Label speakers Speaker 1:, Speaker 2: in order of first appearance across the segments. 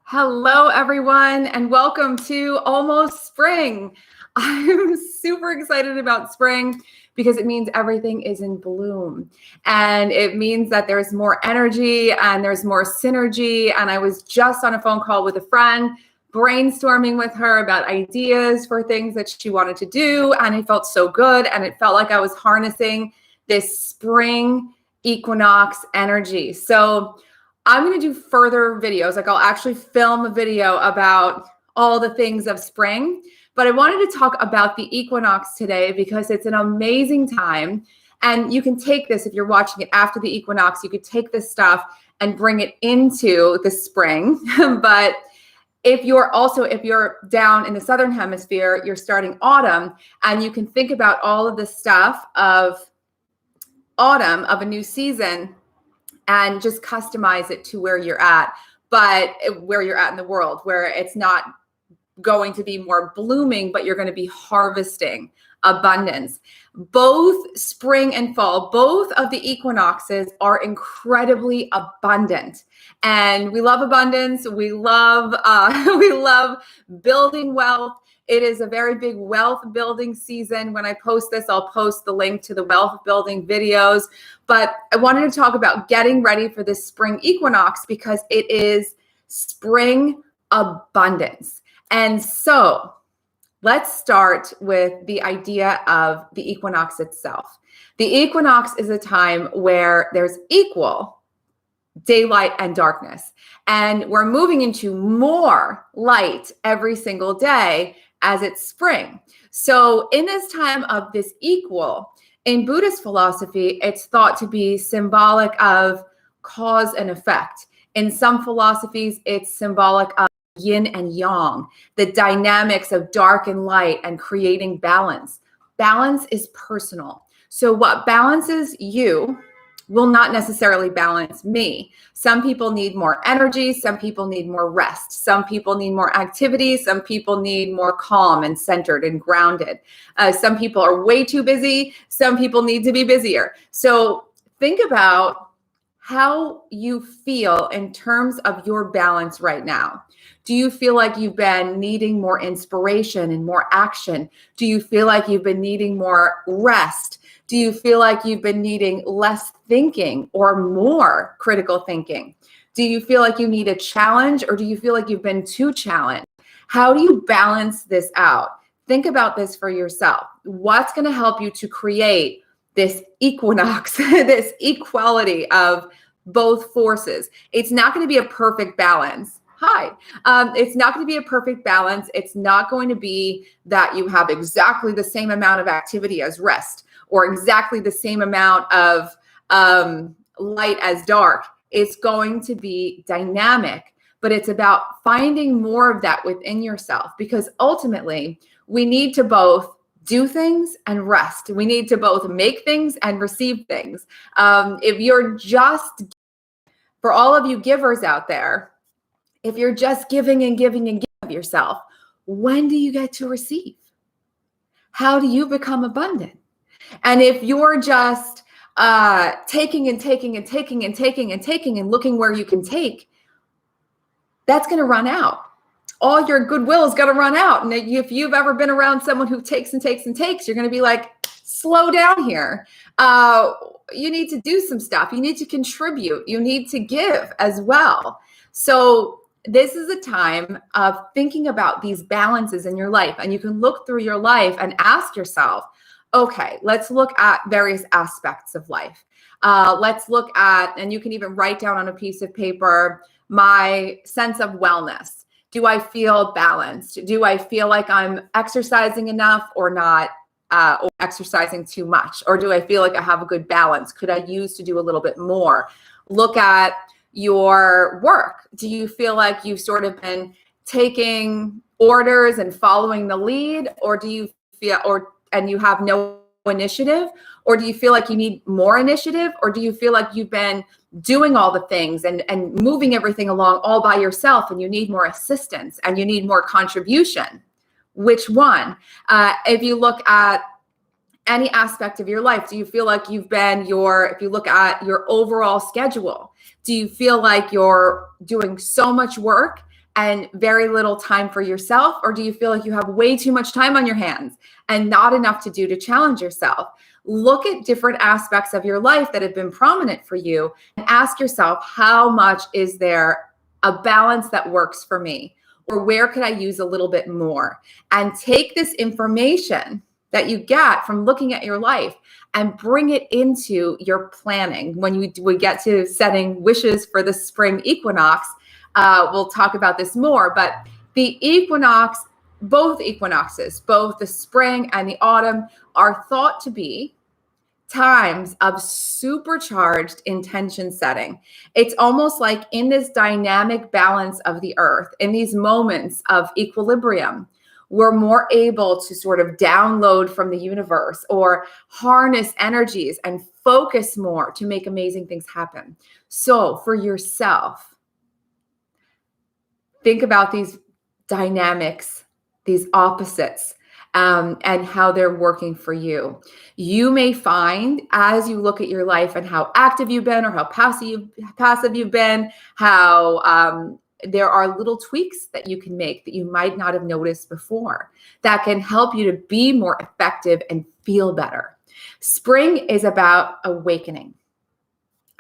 Speaker 1: Hello, everyone, and welcome to Almost Spring. I'm super excited about spring because it means everything is in bloom. And it means that there's more energy and there's more synergy. And I was just on a phone call with a friend, brainstorming with her about ideas for things that she wanted to do. And it felt so good. And it felt like I was harnessing this spring equinox energy. So I'm going to do further videos. Like I'll actually film a video about all the things of spring, but I wanted to talk about the equinox today because it's an amazing time. And you can take this, if you're watching it after the equinox, you could take this stuff and bring it into the spring. But if you're down in the Southern Hemisphere, you're starting autumn, and you can think about all of the stuff of autumn, of a new season, and just customize it to where you're at, but where you're at in the world, where it's not going to be more blooming, but you're going to be harvesting abundance. Both spring and fall, both of the equinoxes are incredibly abundant. And we love abundance. We love building wealth. It is a very big wealth building season. When I post this, I'll post the link to the wealth building videos. But I wanted to talk about getting ready for this spring equinox because it is spring abundance. And so let's start with the idea of the equinox itself. The equinox is a time where there's equal daylight and darkness. And we're moving into more light every single day as it's spring. So in this time of this equal, in Buddhist philosophy, it's thought to be symbolic of cause and effect. In some philosophies, it's symbolic of yin and yang, the dynamics of dark and light and creating balance. Balance is personal. So what balances you will not necessarily balance me. Some people need more energy. Some people need more rest. Some people need more activity. Some people need more calm and centered and grounded. Some people are way too busy. Some people need to be busier. So think about how you feel in terms of your balance right now. Do you feel like you've been needing more inspiration and more action? Do you feel like you've been needing more rest? Do you feel like you've been needing less thinking or more critical thinking? Do you feel like you need a challenge, or do you feel like you've been too challenged? How do you balance this out? Think about this for yourself. What's going to help you to create this equinox, this equality of both forces? It's not going to be a perfect balance. It's not going to be a perfect balance. It's not going to be that you have exactly the same amount of activity as rest, or exactly the same amount of light as dark. It's going to be dynamic, but it's about finding more of that within yourself, because ultimately we need to both do things and rest. We need to both make things and receive things. If you're just, for all of you givers out there, if you're just giving and giving and giving of yourself, when do you get to receive? How do you become abundant? And if you're just taking and taking and taking and taking and taking and looking where you can take, that's going to run out. All your goodwill is going to run out. And if you've ever been around someone who takes and takes and takes, you're going to be like, slow down here. You need to do some stuff. You need to contribute. You need to give as well. So this is a time of thinking about these balances in your life. And you can look through your life and ask yourself, okay, let's look at various aspects of life. Let's look at, and you can even write down on a piece of paper, my sense of wellness. Do I feel balanced? Do I feel like I'm exercising enough or not, or exercising too much? Or do I feel like I have a good balance? Could I use to do a little bit more? Look at your work. Do you feel like you've sort of been taking orders and following the lead, or do you feel, and you have no initiative? Or do you feel like you need more initiative? Or do you feel like you've been doing all the things and moving everything along all by yourself, and you need more assistance and you need more contribution? Which one? If you look at any aspect of your life, do you feel like you've been if you look at your overall schedule, do you feel like you're doing so much work and very little time for yourself? Or do you feel like you have way too much time on your hands and not enough to do to challenge yourself? Look at different aspects of your life that have been prominent for you and ask yourself, how much is there a balance that works for me? Or where could I use a little bit more? And take this information that you get from looking at your life and bring it into your planning. When we get to setting wishes for the spring equinox, we'll talk about this more, but the equinox, both equinoxes, both the spring and the autumn, are thought to be times of supercharged intention setting. It's almost like in this dynamic balance of the earth, in these moments of equilibrium, we're more able to sort of download from the universe or harness energies and focus more to make amazing things happen. So for yourself, think about these dynamics, these opposites, and how they're working for you. You may find as you look at your life and how active you've been or how passive you've been, how there are little tweaks that you can make that you might not have noticed before that can help you to be more effective and feel better. Spring is about awakening.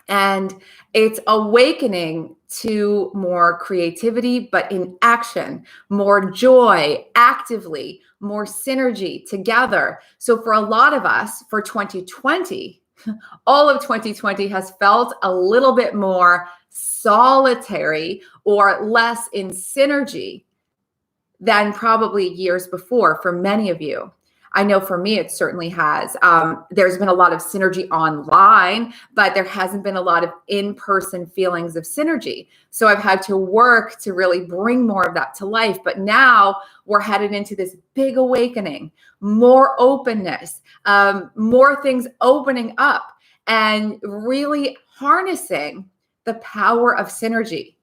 Speaker 1: And it's awakening to more creativity, but in action, more joy, actively, more synergy together. So for a lot of us, for 2020, all of 2020 has felt a little bit more solitary or less in synergy than probably years before for many of you. I know for me, it certainly has. There's been a lot of synergy online, but there hasn't been a lot of in-person feelings of synergy. So I've had to work to really bring more of that to life. But now we're headed into this big awakening, more openness, more things opening up, and really harnessing the power of synergy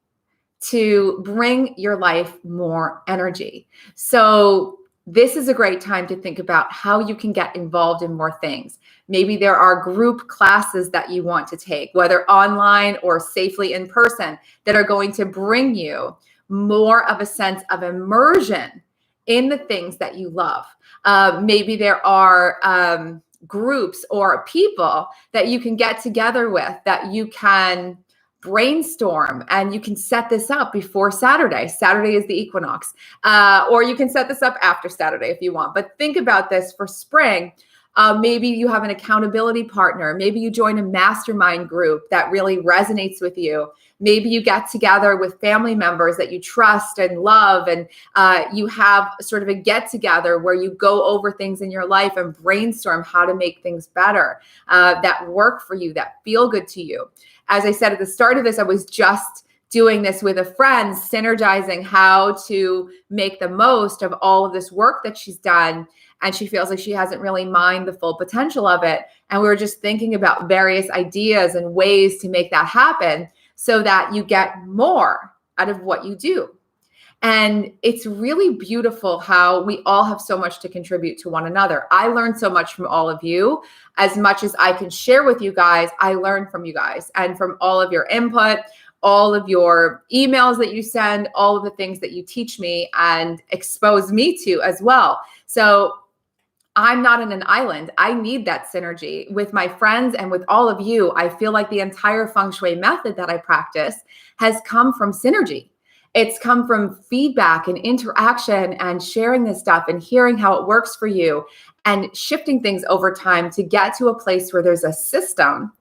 Speaker 1: to bring your life more energy. So this is a great time to think about how you can get involved in more things. Maybe there are group classes that you want to take, whether online or safely in person, that are going to bring you more of a sense of immersion in the things that you love. Maybe there are groups or people that you can get together with that you can brainstorm, and you can set this up before Saturday. Saturday is the equinox, or you can set this up after Saturday if you want. But think about this for spring. Maybe you have an accountability partner. Maybe you join a mastermind group that really resonates with you. Maybe you get together with family members that you trust and love, and you have sort of a get together where you go over things in your life and brainstorm how to make things better, that work for you, that feel good to you. As I said at the start of this, I was just doing this with a friend, synergizing how to make the most of all of this work that she's done. And she feels like she hasn't really mined the full potential of it. And we were just thinking about various ideas and ways to make that happen so that you get more out of what you do. And it's really beautiful how we all have so much to contribute to one another. I learned so much from all of you. As much as I can share with you guys, I learned from you guys and from all of your input, all of your emails that you send, all of the things that you teach me and expose me to as well. So I'm not in an island. I need that synergy with my friends and with all of you. I feel like the entire Feng Shui method that I practice has come from synergy. It's come from feedback and interaction and sharing this stuff and hearing how it works for you and shifting things over time to get to a place where there's a system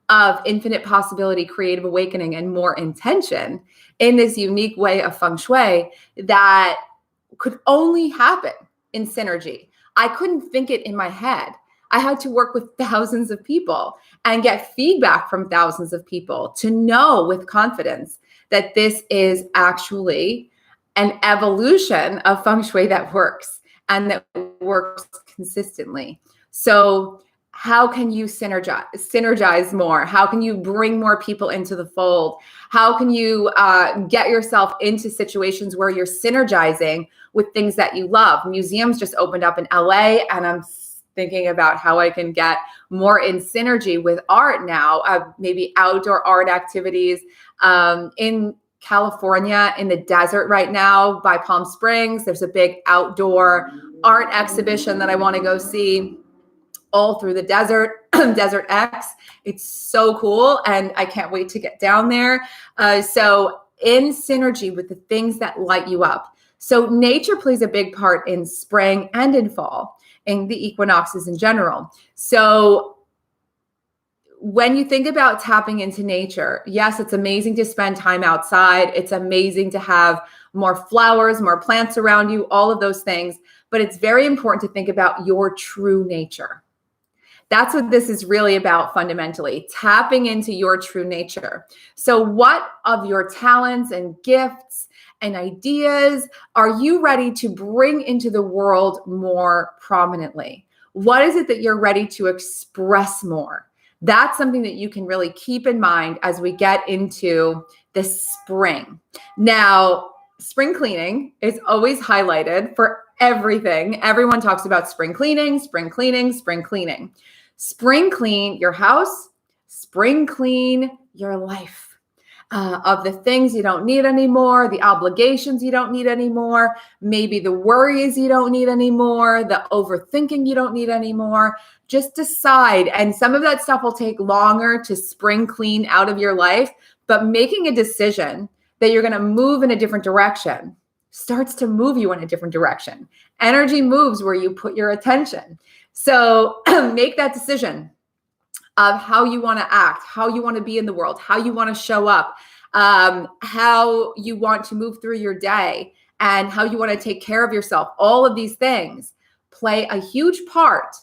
Speaker 1: of infinite possibility, creative awakening, and more intention in this unique way of Feng Shui that could only happen in synergy. I couldn't think it in my head. I had to work with thousands of people and get feedback from thousands of people to know with confidence that this is actually an evolution of Feng Shui that works and that works consistently. So how can you synergize more? How can you bring more people into the fold? How can you get yourself into situations where you're synergizing with things that you love? Museums just opened up in LA, and I'm thinking about how I can get more in synergy with art now, maybe outdoor art activities in California in the desert right now by Palm Springs. There's a big outdoor art exhibition that I want to go see all through the desert, Desert X. It's so cool. And I can't wait to get down there. So in synergy with the things that light you up. So nature plays a big part in spring and in fall, in the equinoxes in general. So when you think about tapping into nature, yes, it's amazing to spend time outside. It's amazing to have more flowers, more plants around you, all of those things. But it's very important to think about your true nature. That's what this is really about fundamentally, tapping into your true nature. So what of your talents and gifts and ideas are you ready to bring into the world more prominently? What is it that you're ready to express more? That's something that you can really keep in mind as we get into the spring. Now, spring cleaning is always highlighted for everything. Everyone talks about spring cleaning, spring cleaning, spring cleaning. Spring clean your house, spring clean your life. Of the things you don't need anymore, the obligations you don't need anymore, maybe the worries you don't need anymore, the overthinking you don't need anymore. Just decide. And some of that stuff will take longer to spring clean out of your life, but making a decision that you're going to move in a different direction starts to move you in a different direction. Energy moves where you put your attention. So make that decision of how you want to act, how you want to be in the world, how you want to show up, how you want to move through your day, and how you want to take care of yourself. All of these things play a huge part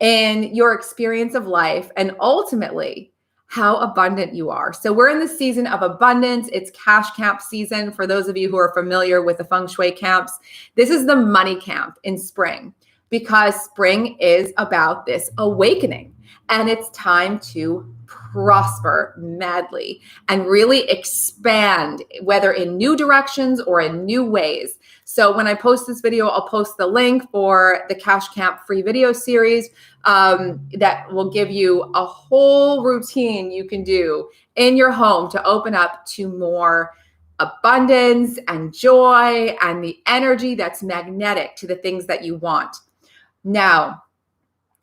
Speaker 1: in your experience of life and ultimately how abundant you are. So we're in the season of abundance. It's cash camp season. For those of you who are familiar with the Feng Shui camps, this is the money camp in spring, because spring is about this awakening and it's time to prosper madly and really expand, whether in new directions or in new ways. So when I post this video, I'll post the link for the Cash Camp free video series that will give you a whole routine you can do in your home to open up to more abundance and joy and the energy that's magnetic to the things that you want. Now,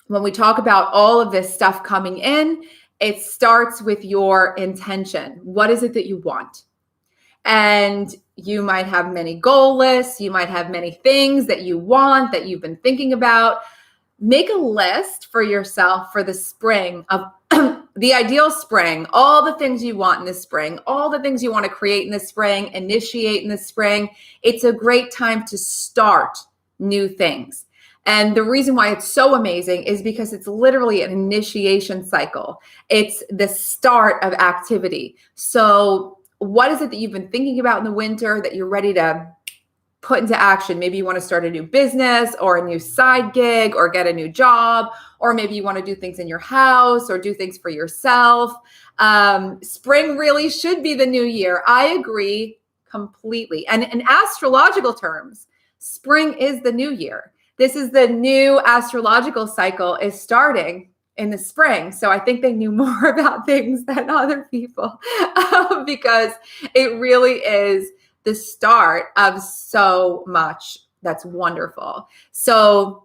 Speaker 1: when we talk about all of this stuff coming in, it starts with your intention. What is it that you want? And you might have many goal lists. You might have many things that you want that you've been thinking about. Make a list for yourself for the spring of the ideal spring, all the things you want in the spring, all the things you want to create in the spring, initiate in the spring. It's a great time to start new things. And the reason why it's so amazing is because it's literally an initiation cycle. It's the start of activity. So what is it that you've been thinking about in the winter that you're ready to put into action? Maybe you want to start a new business or a new side gig or get a new job, or maybe you want to do things in your house or do things for yourself. Spring really should be the new year. I agree completely. And in astrological terms, spring is the new year. This is the new astrological cycle is starting in the spring. So I think they knew more about things than other people because it really is the start of so much that's wonderful. So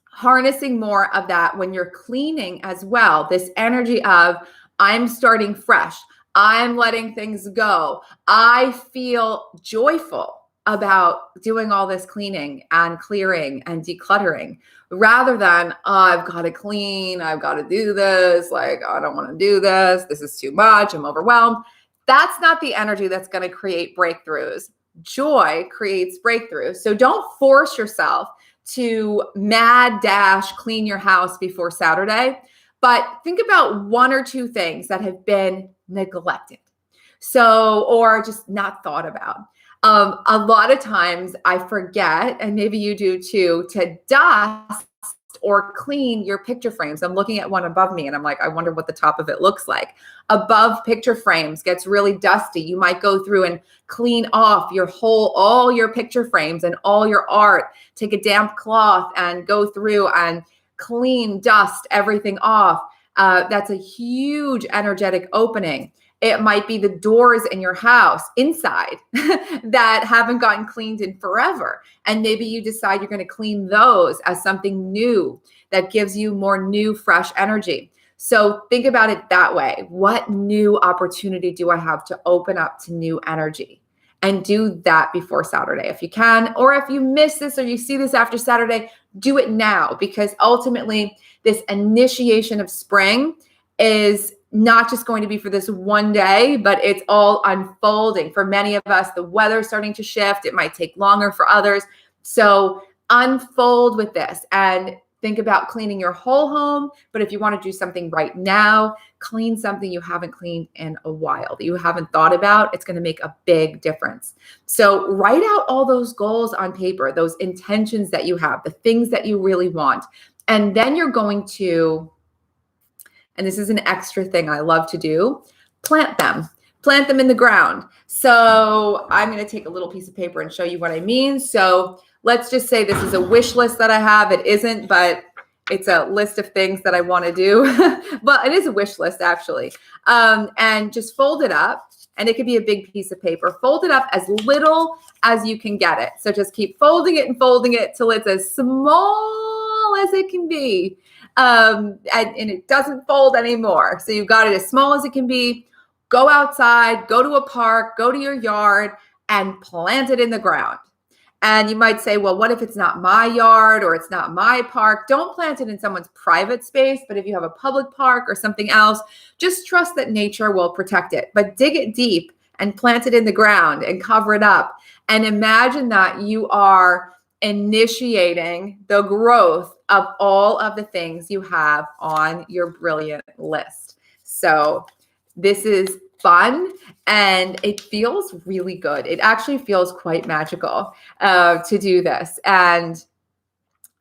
Speaker 1: harnessing more of that when you're cleaning as well, this energy of I'm starting fresh. I'm letting things go. I feel joyful about doing all this cleaning and clearing and decluttering rather than, oh, I've got to clean. I've got to do this. Like, I don't want to do this. This is too much. I'm overwhelmed. That's not the energy that's going to create breakthroughs. Joy creates breakthroughs. So don't force yourself to mad dash clean your house before Saturday, but think about one or two things that have been neglected. So, or just not thought about. A lot of times I forget, and maybe you do too, to dust or clean your picture frames. I'm looking at one above me and I'm like, I wonder what the top of it looks like. Above picture frames gets really dusty. You might go through and clean off all your picture frames and all your art. Take a damp cloth and go through and clean, dust everything off. That's a huge energetic opening. It might be the doors in your house inside that haven't gotten cleaned in forever. And maybe you decide you're going to clean those as something new that gives you more new, fresh energy. So think about it that way. What new opportunity do I have to open up to new energy? And do that before Saturday if you can. Or if you miss this or you see this after Saturday, do it now, because ultimately this initiation of spring is not just going to be for this one day, but it's all unfolding. For many of us, the weather's starting to shift. It might take longer for others. So unfold with this and think about cleaning your whole home. But if you want to do something right now, clean something you haven't cleaned in a while, that you haven't thought about. It's going to make a big difference. So write out all those goals on paper, those intentions that you have, the things that you really want. And then you're going to, and this is an extra thing I love to do, plant them in the ground. So I'm going to take a little piece of paper and show you what I mean. So let's just say this is a wish list that I have. It isn't, but it's a list of things that I want to do. But it is a wish list, actually. And just fold it up. And it could be a big piece of paper. Fold it up as little as you can get it. So just keep folding it till it's as small as it can be. And it doesn't fold anymore. So you've got it as small as it can be. Go outside, go to a park, go to your yard, and plant it in the ground. And you might say, well, what if it's not my yard or it's not my park? Don't plant it in someone's private space. But if you have a public park or something else, just trust that nature will protect it. But dig it deep and plant it in the ground and cover it up. And imagine that you are initiating the growth of all of the things you have on your brilliant list. So this is fun and it feels really good. It actually feels quite magical to do this. And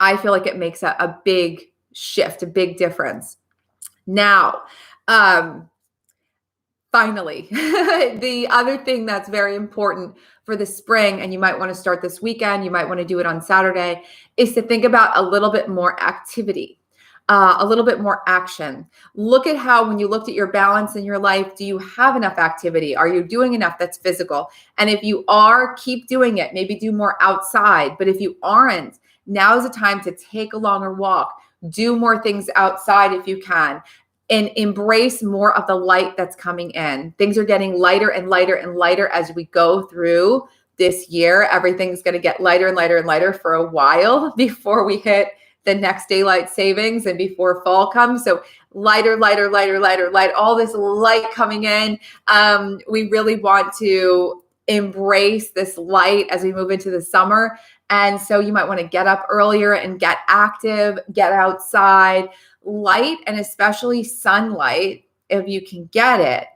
Speaker 1: I feel like it makes a big shift, a big difference. Now, finally, the other thing that's very important for the spring, and you might want to start this weekend, you might want to do it on Saturday, is to think about a little bit more activity. A little bit more action. Look at how, when you looked at your balance in your life, do you have enough activity? Are you doing enough that's physical? And if you are, keep doing it. Maybe do more outside. But if you aren't, now is the time to take a longer walk. Do more things outside if you can. And embrace more of the light that's coming in. Things are getting lighter and lighter and lighter as we go through this year. Everything's going to get lighter and lighter and lighter for a while before we hit the next daylight savings and before fall comes. So lighter, lighter, lighter, lighter, light, all this light coming in. We really want to embrace this light as we move into the summer. And so you might want to get up earlier and get active, get outside. Light, and especially sunlight, if you can get it,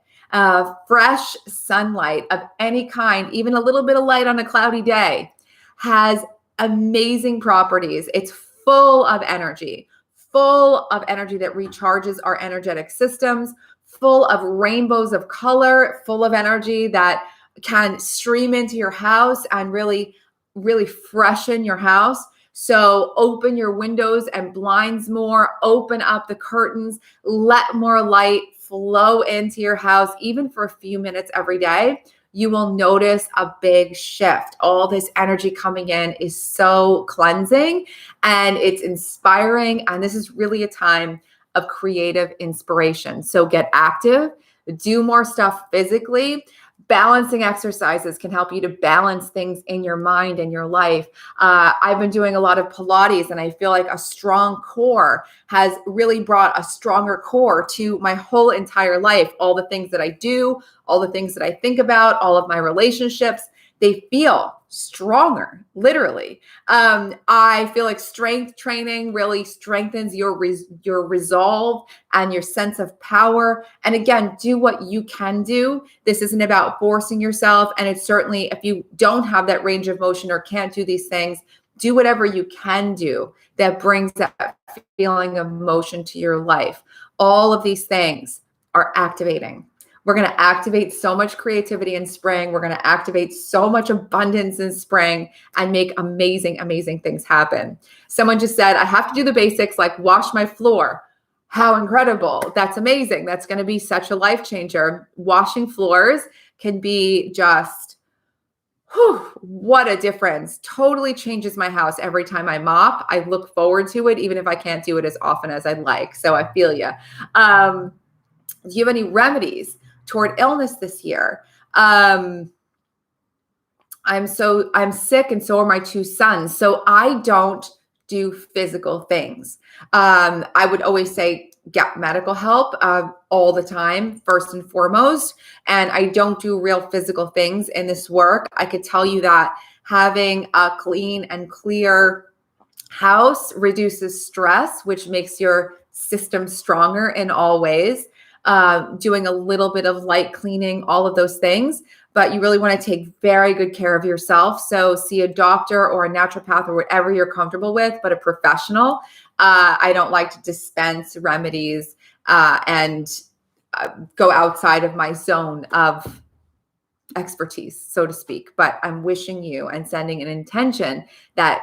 Speaker 1: fresh sunlight of any kind, even a little bit of light on a cloudy day, has amazing properties. It's full of energy that recharges our energetic systems, full of rainbows of color, full of energy that can stream into your house and really, really freshen your house. So open your windows and blinds more, open up the curtains, let more light flow into your house, even for a few minutes every day. You will notice a big shift. All this energy coming in is so cleansing and it's inspiring. And this is really a time of creative inspiration. So get active, do more stuff physically. Balancing exercises can help you to balance things in your mind and your life. I've been doing a lot of Pilates, and I feel like a strong core has really brought a stronger core to my whole entire life. All the things that I do, all the things that I think about, all of my relationships, they feel stronger, literally. I feel like strength training really strengthens your resolve and your sense of power. And again, do what you can do. This isn't about forcing yourself. And it's certainly, if you don't have that range of motion or can't do these things, do whatever you can do that brings that feeling of motion to your life. All of these things are activating. We're going to activate so much creativity in spring. We're going to activate so much abundance in spring and make amazing, amazing things happen. Someone just said, I have to do the basics like wash my floor. How incredible. That's amazing. That's going to be such a life changer. Washing floors can be just, whew, what a difference. Totally changes my house every time I mop. I look forward to it, even if I can't do it as often as I'd like. So I feel you. Do you have any remedies toward illness this year? I'm sick, and so are my two sons. So I don't do physical things. I would always say get medical help all the time, first and foremost. And I don't do real physical things in this work. I could tell you that having a clean and clear house reduces stress, which makes your system stronger in all ways. Doing a little bit of light cleaning, all of those things. But you really want to take very good care of yourself. So see a doctor or a naturopath or whatever you're comfortable with, but a professional. I don't like to dispense remedies and go outside of my zone of expertise, so to speak. But I'm wishing you and sending an intention that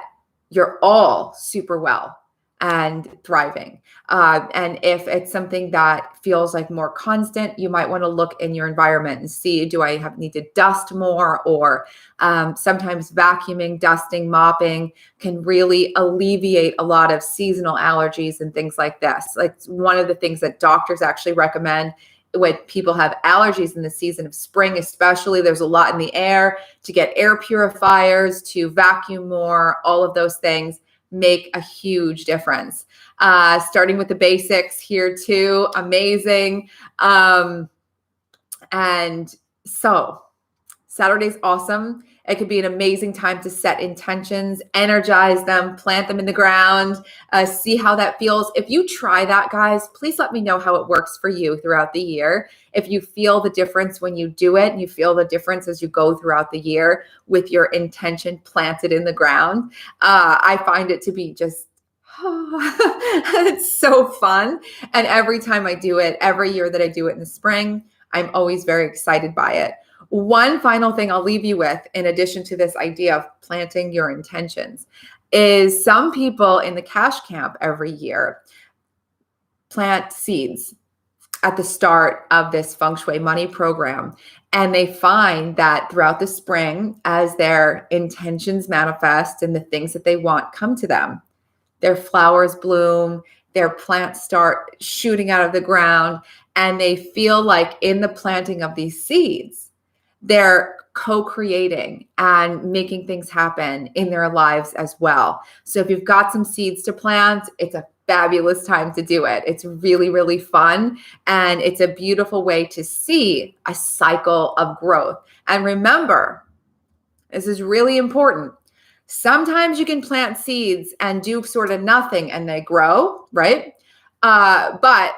Speaker 1: you're all super well and thriving. And if it's something that feels like more constant, you might want to look in your environment and see, do I need to dust more? Or sometimes vacuuming, dusting, mopping can really alleviate a lot of seasonal allergies and things like this. Like one of the things that doctors actually recommend when people have allergies in the season of spring, especially, there's a lot in the air, to get air purifiers, to vacuum more, all of those things make a huge difference. Starting with the basics here too, amazing. And so Saturday's awesome. It could be an amazing time to set intentions, energize them, plant them in the ground, see how that feels. If you try that, guys, please let me know how it works for you throughout the year. If you feel the difference when you do it and you feel the difference as you go throughout the year with your intention planted in the ground, I find it to be just, it's so fun. And every time I do it, every year that I do it in the spring, I'm always very excited by it. One final thing I'll leave you with, in addition to this idea of planting your intentions, is some people in the cash camp every year plant seeds at the start of this Feng Shui money program. And they find that throughout the spring, as their intentions manifest and the things that they want come to them, their flowers bloom, their plants start shooting out of the ground, and they feel like in the planting of these seeds, they're co-creating and making things happen in their lives as well. So if you've got some seeds to plant, it's a fabulous time to do it. It's really, really fun. And it's a beautiful way to see a cycle of growth. And remember, this is really important. Sometimes you can plant seeds and do sort of nothing and they grow, right? But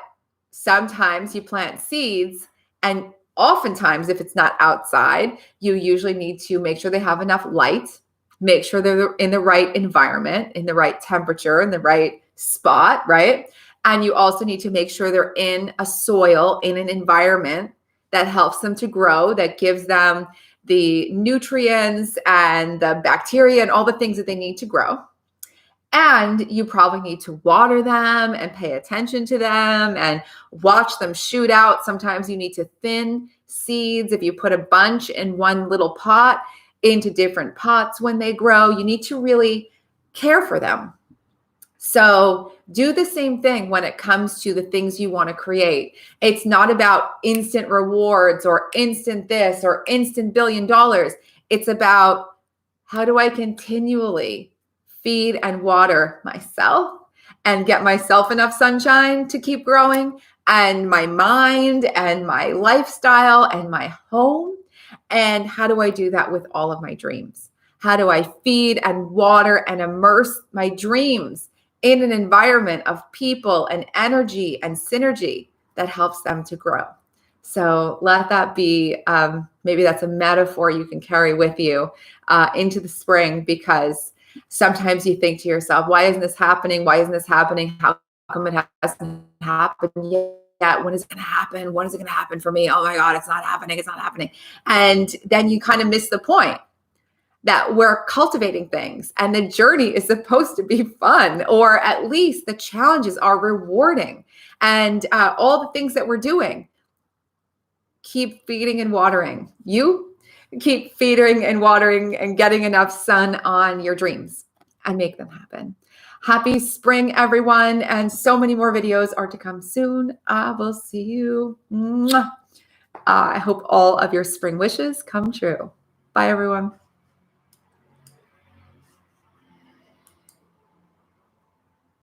Speaker 1: sometimes you plant seeds, and oftentimes, if it's not outside, you usually need to make sure they have enough light, make sure they're in the right environment, in the right temperature, in the right spot, right? And you also need to make sure they're in a soil, in an environment that helps them to grow, that gives them the nutrients and the bacteria and all the things that they need to grow. And you probably need to water them and pay attention to them and watch them shoot out. Sometimes you need to thin seeds. If you put a bunch in one little pot into different pots when they grow, you need to really care for them. So do the same thing when it comes to the things you want to create. It's not about instant rewards or instant this or instant $1 billion. It's about, how do I continually feed and water myself and get myself enough sunshine to keep growing, and my mind and my lifestyle and my home? And how do I do that with all of my dreams? How do I feed and water and immerse my dreams in an environment of people and energy and synergy that helps them to grow? So let that be, maybe that's a metaphor you can carry with you into the spring, because sometimes you think to yourself, why isn't this happening? Why isn't this happening? How come it hasn't happened yet? When is it going to happen? When is it going to happen for me? Oh my God, it's not happening. It's not happening. And then you kind of miss the point that we're cultivating things and the journey is supposed to be fun, or at least the challenges are rewarding. and all the things that we're doing. Keep feeding and watering. You keep feeding and watering and getting enough sun on your dreams and make them happen. Happy spring, everyone. And so many more videos are to come soon. I will see you. I hope all of your spring wishes come true. Bye, everyone.